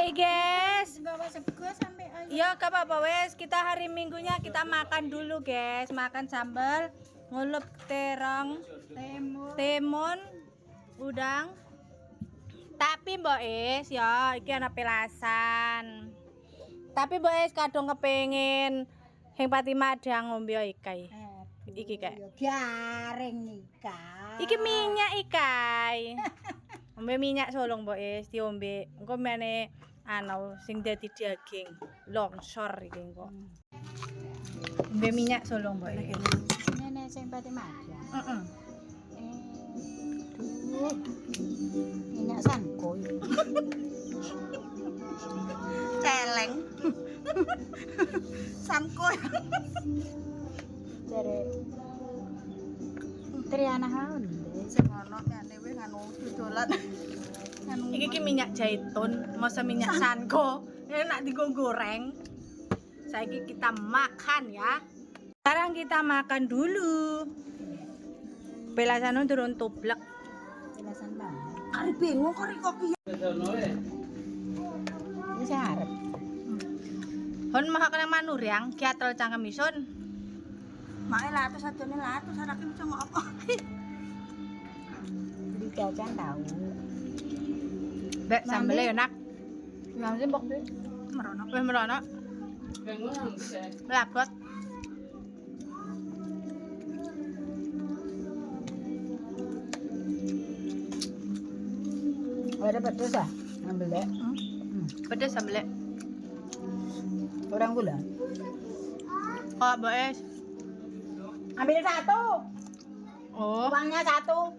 Hai guys. Bawa sego sampai ayo. Ya gak apa-apa wes, kita hari Minggunya kita makan dulu guys. Makan sambal, ngulup terong, timun, udang. Tapi Mbak Es ya iki ana pelasan. Tapi Mbak Es kadung kepengin Heng Pati Madang ngombe ikai. Iki kayak garing nikah. iki minyak ikai. Ombe minyak solong Mbak Es diombe. Engko mene anu sing dadi daging longsor iki engko. Ombe minyak solong Mbak Es. Nenek sing Pati Madang. Heeh. Duh. Minyak sangkoy. Celeng. Sangkoy. Jare Triana haun Sing ono kene wis nganu dodolan. Iki ki minyak zaitun, masa minyak sanko. Enak digo goreng. Saiki kita makan ya. Sekarang kita makan dulu. Pelasan turun tublek. jelasan banget. Kari bingung kari kopi. Ini saya harap. Hon mah kena manur yang kiatel cangkem ison. Mae latus adone latus anake bisa ngopo. Beli kacang tahu. Bek sambelnya enak. Yang sih bok deh. Merono. Wis merono. Lapot. Ada pedes ah? Ambil deh. Pedes sambelnya. Kurang gula. Oh, Mbak Es. Ambil satu. Oh. Uangnya satu.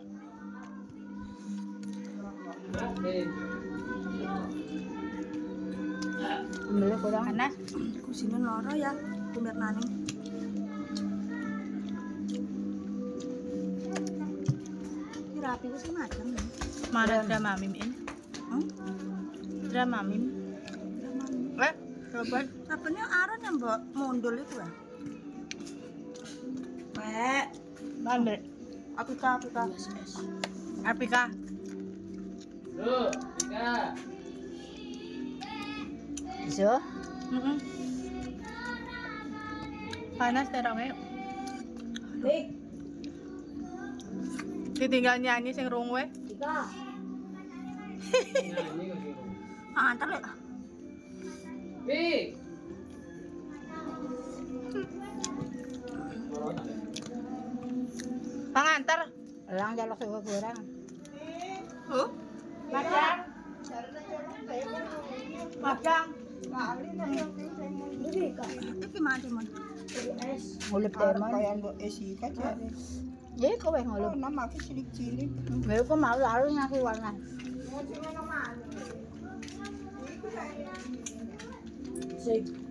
Ambil kurang. Panas. Kusine loro ya kumirnane. Iki rapi wis macam ya. Mana drama mimin? Drama mim. Coba. Sabene aran ya, Mbok, mundul itu ya. Wek, Ambil. apika. Apika. Iso? Panas terongnya. Dik. Ditinggal nyanyi sing rungwe. Tiga. Antar lek. Pangantar. Elang jaluk sego kurang. Oh, Madang. Madang. iki macam mon. Ngulip temon. Kaya Mbok Esika jare. Jadi kau yang ngulip. Oh, nama aku cilik-cilik. Baru kau mau lalu ngasih warna. Sik.